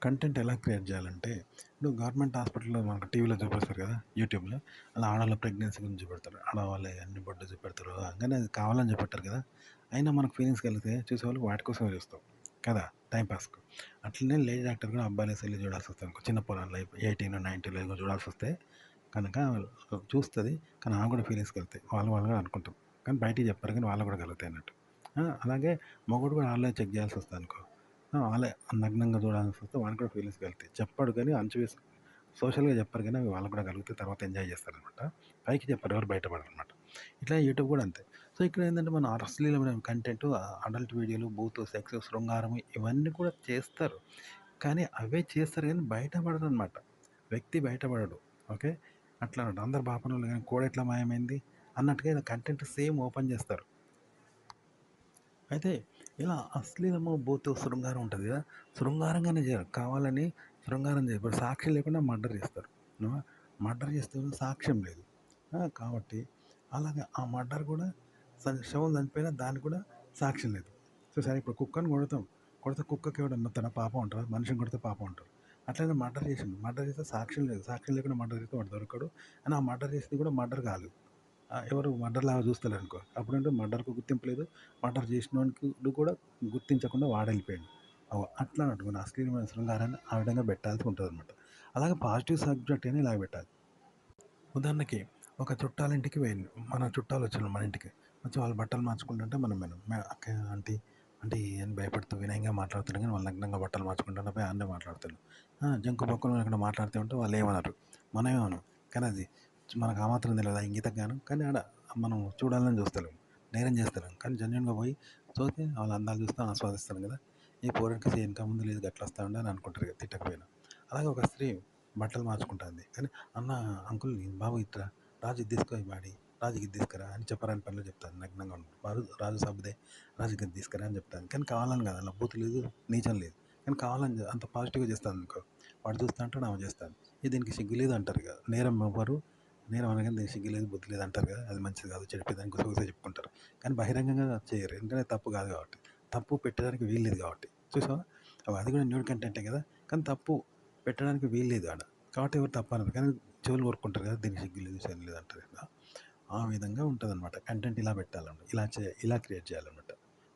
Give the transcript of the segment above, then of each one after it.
Content ఎలా create చేయాలంటే, ఇప్పుడు గవర్నమెంట్ హాస్పిటల్‌లో మనకు టీవీలో చూపిస్తారు కదా! యూట్యూబ్‌లో. అలా ఆడోళ్ళ ప్రెగ్నెన్సీ గురించి చూపెడతారు. ఆడవాళ్ళయి అన్ని బొడ్డు చూపెడతారు. కానీ అది కావాలని చూపెట్టరు కదా! అయినా మనకు ఫీలింగ్స్ కలిగితే చూసేవాళ్ళు వాటి కోసమే చూస్తాం. కదా! టైమ్ పాస్‌కు. అట్లనే లేడీ డాక్టర్ కూడా అబ్బాయిల సెల్లు చూడాల్సొస్తది. చిన్న పొరల్లో 18, 19 చూడాల్సొస్తే కనుక చూస్తది. కానీ ఆమెకు కూడా ఫీలింగ్స్ కలుగుతాయి. వాళ్ళు కూడా అనుకుంటారు. కానీ బయటికి చెప్పరు కానీ వాళ్ళకి కూడా కలుగుతాయి అన్నట్టు. అలాగే మగోడు కూడా ఆన్‌లైన్ చెక్ చేయాల్సొస్తదనుకో. వాళ్ళే నగ్నంగా చూడాల్సొస్తే వానికి కూడా ఫీలింగ్స్ కలుగుతాయి. చెప్పడు కానీ అంచు వేసి సోషల్‌గా చెప్పరు కానీ అవి వాళ్ళకి కూడా కలుగుతాయి. తర్వాత ఎంజాయ్ చేస్తారనమాట. పైకి చెప్పరు. ఎవరు బయటపడరనమాట. ఇట్లా యూట్యూబ్ కూడా అంతే. సో, ఇక్కడ ఏంటంటే మన అశ్లీలమైన కంటెంట్, అడల్ట్ వీడియోలు, బూతు, సెక్స్, శృంగారం ఇవన్నీ కూడా చేస్తారు. కానీ అవే చేస్తారు కానీ బయటపడరనమాట. వ్యక్తి బయటపడడు. ఓకే. అట్లా అన్నట్టు. అందరు బాపనోళ్ళు గాని కోడెట్లా మాయమైంది అన్నట్టుగా ఇలా కంటెంట్ సేమ్ ఓపెన్ చేస్తారు. అయితే ఇలా అశ్లీలము, బూతు, శృంగారం ఉంటది గదా! శృంగారంగానే జేయరు. కావాలని శృంగారం జేయరు. ఇప్పుడు సాక్ష్యం లేకుండా మర్డర్ జేస్తారు. మర్డర్ చేస్తే సాక్ష్యం లేదు. కాబట్టి అలాగా ఆ మర్డర్ గూడా శవం చనిపోయినా దానికి కూడా సాక్ష్యం లేదు. సరే ఇప్పుడు కుక్కని కొడతాం. కొడితే కుక్కకి ఎవడన్నా తన పాపం అంటారా? మనిషిని కొడితే పాపం అంటారు. అట్లనే మర్డర్ చేసిండు. మర్డర్ చేస్తే సాక్ష్యం లేదు. సాక్ష్యం లేకుండా మర్డర్ చేస్తే వాడు దొరకడు. అని ఆ మర్డర్ చేసింది కూడా మర్డర్ కాలేదు. ఎవరు మర్డర్‌లాగా చూస్తలేరనుకో. అప్పుడంటే మర్డర్‌కు గుర్తింపు లేదు. మర్డర్ చేసినోనికి కూడా గుర్తించకుండా వాడెళ్ళిపోయిండు. అట్లా అన్నట్టు మన అశ్లీలమైన శృంగారాన్ని ఆ విధంగా పెట్టాల్సి ఉంటదనమాట. అలాగే పాజిటివ్ సబ్జెక్ట్ అయినా ఇలాగ పెట్టాలి. ఉదాహరణకి ఒక చుట్టాలింటికి పోయిండు. మన చుట్టాలొచ్చిళ్ళు మన ఇంటికి. వచ్చి వాళ్ళు బట్టలు మార్చుకుంటుంటే మనం వినం. అక్క ఆంటీ, ఆంటీ అని భయపడుతూ వినయంగా మాట్లాడుతున్నా కానీ వాళ్ళు నగ్నంగా బట్టలు మార్చుకుంటున్న పోయి ఆడనే మాట్లాడుతున్నారు. జంకు బొక్కలు ఇక్కడ మాట్లాడుతూ ఉంటే వాళ్ళేమనరు. మనమేమనం. కానీ అది మనకు ఆ మాత్రం తెలవదా ఇంగిత జ్ఞానం. కానీ ఆడ మనం చూడాలని చూస్తలేం. నేరం చేస్తలేం. కానీ జెన్యూన్‌గా పోయి చూస్తే వాళ్ళ అందాలు చూస్తే ఆస్వాదిస్తాం కదా! ఈ పోరడికి ఎనక ముందు లేదు గట్లొస్తా ఉండు అని అనుకుంటారు ఇగ తిట్టకపోయినా. అలాగే ఒక స్త్రీ బట్టలు మార్చుకుంటాంది. కానీ అన్న అంకుల్ బాబు ఇట్రా రాజు ఇది తీసుకో ఈ బాడీ రాజుకి ఇది తీసుకురా అని చెప్పరాని పనులు చెప్తాను నగ్నంగా ఉంటాడు రాజు సబ్బుదే రాజుకి ఇది తీసుకురా అని చెప్తాను కానీ కావాలని కాదు అలా బూతు లేదు నీచం లేదు కానీ కావాలని అంత పాజిటివ్గా చేస్తాను అనుకో వాడు చూస్తా అంటాడు ఆమె చేస్తాను ఇది దీనికి సిగ్గు లేదు అంటారు కదా నేరం ఎవ్వరు నేరం అనగానే దీనికి సిగ్గు లేదు బుద్ధి లేదు అంటారు కదా అది మంచిది కాదు చెడిపోయేదానికి గుసగుస చెప్పుకుంటారు కానీ బహిరంగంగా చేయరు ఎందుకంటే తప్పు కాదు కాబట్టి తప్పు పెట్టడానికి వీల్లేదు కాబట్టి చూసావా అది కూడా న్యూడ్ కంటెంటే కదా కానీ తప్పు పెట్టడానికి వీల్లేదు ఆడ కాబట్టి ఎవరు తప్పనరు కానీ చెవులు కోరుకుంటారు కదా దీనికి సిగ్గు లేదు శని లేదు అంటారు కదా ఆ విధంగా ఉంటుందన్నమాట కంటెంట్ ఇలా పెట్టాలన్నమాట ఇలా క్రియేట్ చేయాలన్నమాట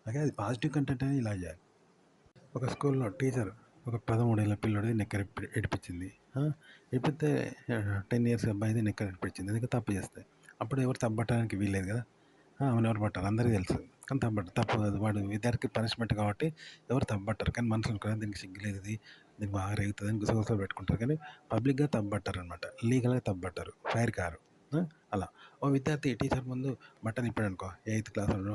అలాగే అది పాజిటివ్ కంటెంట్ అని ఇలా చేయాలి ఒక స్కూల్లో టీచర్ ఒక 13 ఏళ్ల పిల్లోడిది నిక్కర్ ఏడిపించింది ఏడిపితే 10 ఇయర్స్ అబ్బాయిది నిక్కర్ ఏడిపించింది ఎందుకంటే తప్పు చేస్తే అప్పుడు ఎవరు తప్పట్టడానికి వీల్లేదు కదా ఆమెను ఎవరు పట్టారు అందరికీ తెలుసు కానీ తప్పు కాదు వాడు విద్యార్థికి పనిష్మెంట్ కాబట్టి ఎవరు తప్పట్టరు కానీ మనుషులు కూడా దీనికి సిగ్గులేదు ఇది దీనికి బాగా రేగుతుంది అని గుసగుసలు పెట్టుకుంటారు కానీ పబ్లిక్గా తప్పట్టారు అనమాట లీగల్గా తప్పట్టారు ఫైర్ కారు అలా ఓ విద్యార్థి టీచర్ ముందు బట్టలు ఇప్పాడనుకో 8th క్లాస్లో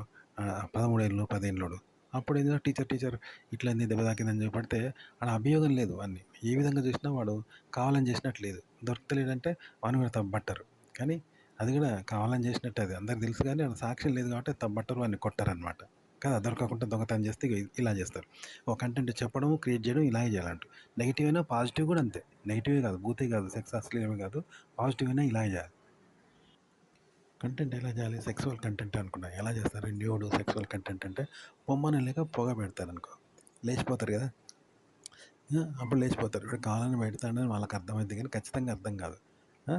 13 ఏళ్ళు 10 ఏళ్ళోడు అప్పుడు ఏదో టీచర్ ఇట్లా అయింది దెబ్బ తాకిందని చెప్పడితే ఆడ అభియోగం లేదు వాడిని ఏ విధంగా చూసినా వాడు కావాలని చేసినట్టు లేదు దొరకలేదంటే వాడిని కూడా తప్పబట్టరు కానీ అది కూడా కావాలని చేసినట్టు అది అందరికి తెలుసు కానీ ఆడ సాక్ష్యం లేదు కాబట్టి తప్పబట్టరు వాడిని కొట్టారనమాట కదా దొరకకుండా దొంగతనం చేస్తే ఇలా చేస్తారు ఒక కంటెంట్ చెప్పడం క్రియేట్ చేయడం ఇలాగే చేయాలంట నెగిటివ్ అయినా పాజిటివ్ కూడా అంతే నెగిటివే కాదు బూతే కాదు సెక్స్ అశ్లీలమే కాదు పాజిటివ్ అయినా ఇలాగే చేయాలి కంటెంట్ ఎలా చేయాలి సెక్సువల్ కంటెంట్ అనుకున్నా ఎలా చేస్తారు న్యూడ్ సెక్సువల్ కంటెంట్ అంటే బొమ్మను లేక పొగ పెడతారు అనుకో లేచిపోతారు కదా అప్పుడు లేచిపోతారు ఇప్పుడు కావాలని పెడతాడని వాళ్ళకి అర్థమైంది కానీ ఖచ్చితంగా అర్థం కాదు ఆ,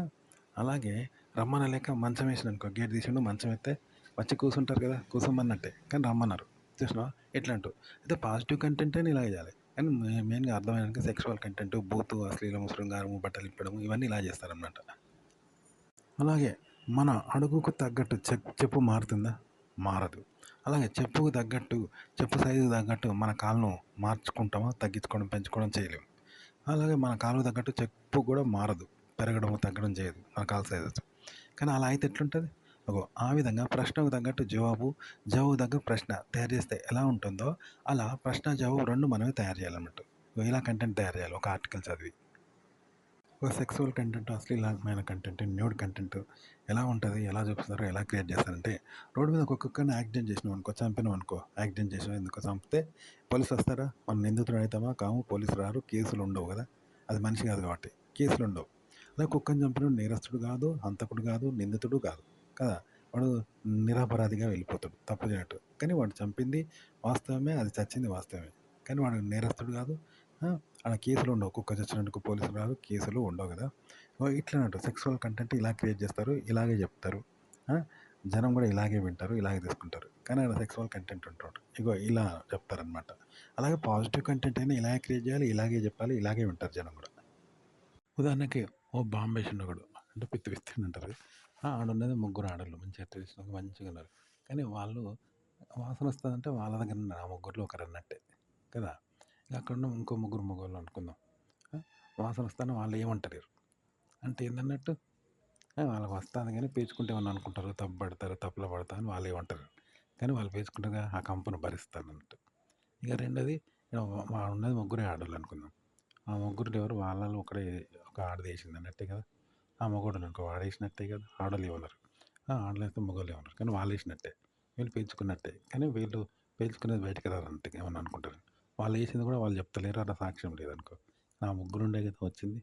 అలాగే రమ్మనలేక మంచం వేసిన అనుకో గేట్ తీసిండు మంచం ఎత్తే వచ్చి కూర్చుంటారు కదా కూర్చోమన్నట్టే కానీ రమ్మన్నారు చూసినావా ఎట్లా అంటూ అయితే పాజిటివ్ కంటెంట్ అని ఇలా చేయాలి కానీ మెయిన్గా అర్థమైనాక సెక్సువల్ కంటెంట్ బూతు అశ్లీలము శృంగారము బట్టలు ఇప్పడము ఇవన్నీ ఇలా చేస్తారనమాట అలాగే మన అడుగుకు తగ్గట్టు చెప్పు మారుతుందా? మారదు. అలాగే చెప్పుకు తగ్గట్టు, చెప్పు సైజుకు తగ్గట్టు మన కాలును మార్చుకుంటామా, తగ్గించుకోవడం, పెంచుకోవడం చేయలేము. అలాగే మన కాలుకు తగ్గట్టు చెప్పు కూడా మారదు. పెరగడం, తగ్గడం చేయదు మన కాలు సైజు. కానీ అలా అయితే ఎట్లుంటది? అగో ఆ విధంగా ప్రశ్నకు తగ్గట్టు జవాబు, జవాబు తగ్గ ప్రశ్న తయారు చేస్తే ఎలా ఉంటుందో, అలా ప్రశ్న, జవాబు 2 మనమే తయారు చేయాలన్నట్టు. ఇలా కంటెంట్ తయారు చేయాలి ఒక ఆర్టికల్ చదివి. ఒక సెక్సువల్ కంటెంట్ అశ్లీలమైన కంటెంట్ న్యూడ్ కంటెంట్ ఎలా ఉంటుంది ఎలా చూపిస్తారో ఎలా క్రియేట్ చేస్తారంటే రోడ్డు మీద ఒక కుక్కని యాక్సిడెంట్ చేసినాం అనుకో చంపినాం అనుకో యాక్సిడెంట్ చేసినాం ఎందుకో చంపితే పోలీసులు వస్తారా మనం నిందితుడు అవుతామా కాము పోలీసులు రారు కేసులు ఉండవు కదా అది మనిషి కాదు కాబట్టి కేసులు ఉండవు అదే కుక్కని చంపిన నేరస్తుడు కాదు హంతకుడు కాదు నిందితుడు కాదు కదా వాడు నిరపరాధిగా వెళ్ళిపోతాడు తప్పు చేయట్టు కానీ వాడు చంపింది వాస్తవమే అది చచ్చింది వాస్తవమే కానీ వాడు నేరస్తుడు కాదు ఆడ కేసులు ఉండవు. కుక్క చచ్చినందుకు పోలీసులు రారు. కేసులు ఉండవు గదా! ఇట్లా అన్నట్టు సెక్సువల్ కంటెంట్ ఇలా క్రియేట్ చేస్తారు. ఇలాగే చెప్తారు. ఆ! జనం గూడా ఇలాగే వింటారు. ఇలాగే తీసుకుంటారు. కానీ ఆడ సెక్సువల్ కంటెంట్ ఉంటుంటది. ఇగో ఇలా చెప్తారనమాట. అలాగే పాజిటివ్ కంటెంట్ అయినా ఇలాగే క్రియేట్ చేయాలి. ఇలాగే చెప్పాలి. ఇలాగే వింటారు జనం గూడా. ఉదాహరణకి ఓ బాంబేషిండు ఒకడు. అంటే పిత్తి పిత్తిగుంటారు. ఆడున్నది ముగ్గురు ఆడోళ్ళు. మంచిగా ట్రెడిషనల్‌గా మంచిగున్నారు. కానీ వాళ్ళు వాసనొస్తదంటే వాళ్ళ దగ్గర ఉన్నారు. ఆ ముగ్గురిలో ఒకరన్నట్టే కదా! ఇక అక్కడున్న ఇంకో ముగ్గురు మగోళ్ళు అనుకుందాం. ఆ! వాసనొస్తానే వాళ్ళేమంటలేరు. అంటే ఏందన్నట్టు వాళ్ళకి వస్తాంది గానీ పేర్చుకుంటే ఏమన్నా అనుకుంటారు. తప్పు పడతారు, తప్పులో పడతా అని వాళ్ళేమంటారు. కానీ వాళ్ళు పేర్చుకుంటారుగా ఆ కంపును భరిస్తారన్నట్టు. ఇక రెండోది ఉన్నది ముగ్గురే ఆడోళ్ళనుకుందాం. ఆ ముగ్గురిలో ఎవరు వాళ్ళలో ఒక ఆడదేసింది అన్నట్టే కదా! ఆ మగోడునుకో వాడేసినట్టే కదా! ఆడోళ్ళేమనరు. ఆడోళ్ళైతే మగోళ్ళేమనరు. కానీ వాళ్ళేసినట్టే. వీళ్ళు పేల్చుకున్నట్టే. కానీ వీళ్ళు పేల్చుకునేది బయటికి రారన్నట్టుగా ఏమన్నా అనుకుంటారు. వాళ్ళేసింది కూడా వాళ్ళు చెప్తలేరు. ఆడ సాక్ష్యం లేదనుకో. ఆ ముగ్గురుండే కదా వచ్చింది.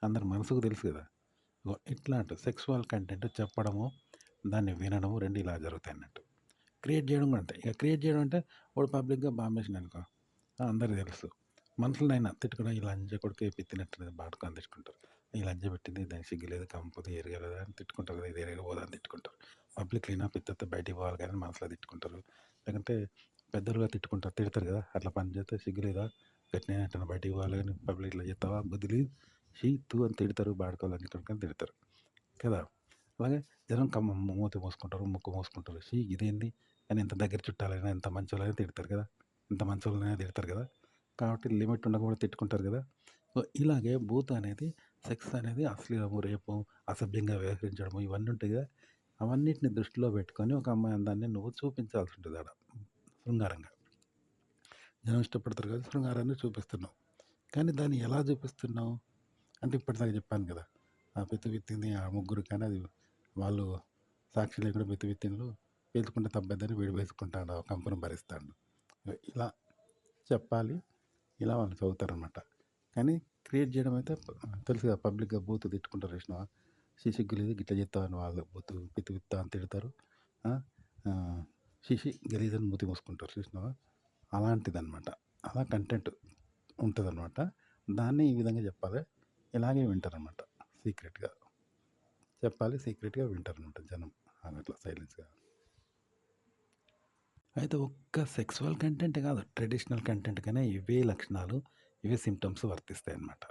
అందరి మనసుకు తెలుసు కదా! ఇగో ఇట్లాంటి సెక్సువల్ కంటెంట్ చెప్పడము, దాన్ని వినడము 2 ఇలా జరుగుతాయన్నట్టు. క్రియేట్ చేయడం కూడా అంతే. ఇక క్రియేట్ చేయడం అంటే వాడు పబ్లిక్‌గా బాంబేసిండనుకో అందరికి తెలుసు. మనుషులనైనా తిట్టుకున్న ఈ లంజ కొడుకు పిత్తినట్టున్నది బాడుకొని తిట్టుకుంటారు. ఈ లంజ పెట్టింది దానికి సిగ్గు లేదు, కంపుది ఎరగలేదా అని తిట్టుకుంటారు కదా! ఇది ఎరగబోదా అని తిట్టుకుంటారు. పబ్లిక్‌లో అయినా పిత్తతో బయటికి పోవాలి కానీ మనసులో తిట్టుకుంటారు. లేకంటే పెద్దలుగా తిట్టుకుంటారు. తిడతారు కదా! అట్లా పని చేస్తే సిగ్గు లేదా? గట్టినైనా ఎట్టన్నా బయటికి పోవాలి గానీ పబ్లిక్‌లో చేస్తావా? బుద్ధి లేదు. షీ, తు అని తిడతారు. బాడుకోవాలి కొడుకు అని తిడతారు. కదా! అలాగే జనం మూతి మూసుకుంటారు, ముక్కు మూసుకుంటారు. ఛీ! ఇదేంది అని ఎంత దగ్గర చుట్టాలైనా, ఎంత మంచోళ్ళైనా తిడతారు కదా! ఎంత మంచోళ్ళనైనా తిడతారు కదా! కాబట్టి లిమిట్ ఉండకుండా తిట్టుకుంటారు కదా! సో, ఇలాగే బూత్ అనేది, సెక్స్ అనేది అశ్లీలము, రేపు, అసభ్యంగా వ్యవహరించడము ఇవన్నీ ఉంటాయి కదా! అవన్నిటిని దృష్టిలో పెట్టుకొని ఒక అమ్మాయి అందాన్ని నువ్వు చూపించాల్సి ఉంటది ఆడ. శృంగారంగా. జనం ఇష్టపడతారు కదా! శృంగారాన్ని చూపిస్తున్నావు. కానీ దాన్ని ఎలా చూపిస్తున్నావు? అంటే ఇప్పటిదాకా చెప్పాను కదా! ఆ పిత్త విత్తింది ఆ ముగ్గురు కానీ అది వాళ్ళు సాక్షి లేకుండా పిత్త విత్తిండ్లు పేల్చుకుంటే తప్పదని వీడు వేసుకుంటాడు. ఆ కంపను భరిస్తాడు. ఇలా చెప్పాలి. ఇలా వాళ్ళు చదువుతారనమాట. కానీ క్రియేట్ చేయడం అయితే తెలుసు కదా! పబ్లిక్‌గా బూతు తిట్టుకుంటారు చూసినావా? సిగ్గు లేదు గిట్ల చేత్తావని వాళ్ళు బూతు పిత్తి పిత్త అని తిడతారు. ఆ! గలీజ్ అని మూతి మూసుకుంటారు చూసినావా? అలాంటిదనమాట. అలా కంటెంట్ ఉంటదనమాట. దాన్ని ఈ విధంగా చెప్పాలి. ఇలాగే వింటారనమాట. సీక్రెట్‌గా చెప్పాలి. సీక్రెట్‌గా వింటారనమాట జనం. అట్లా సైలెన్స్‌గా. అయితే ఒక్క సెక్సువల్ కంటెంటే కాదు. ట్రెడిషనల్ కంటెంట్‌కనే ఇవే లక్షణాలు, ఇవే సింప్టమ్స్ వర్తిస్తాయన్నమాట.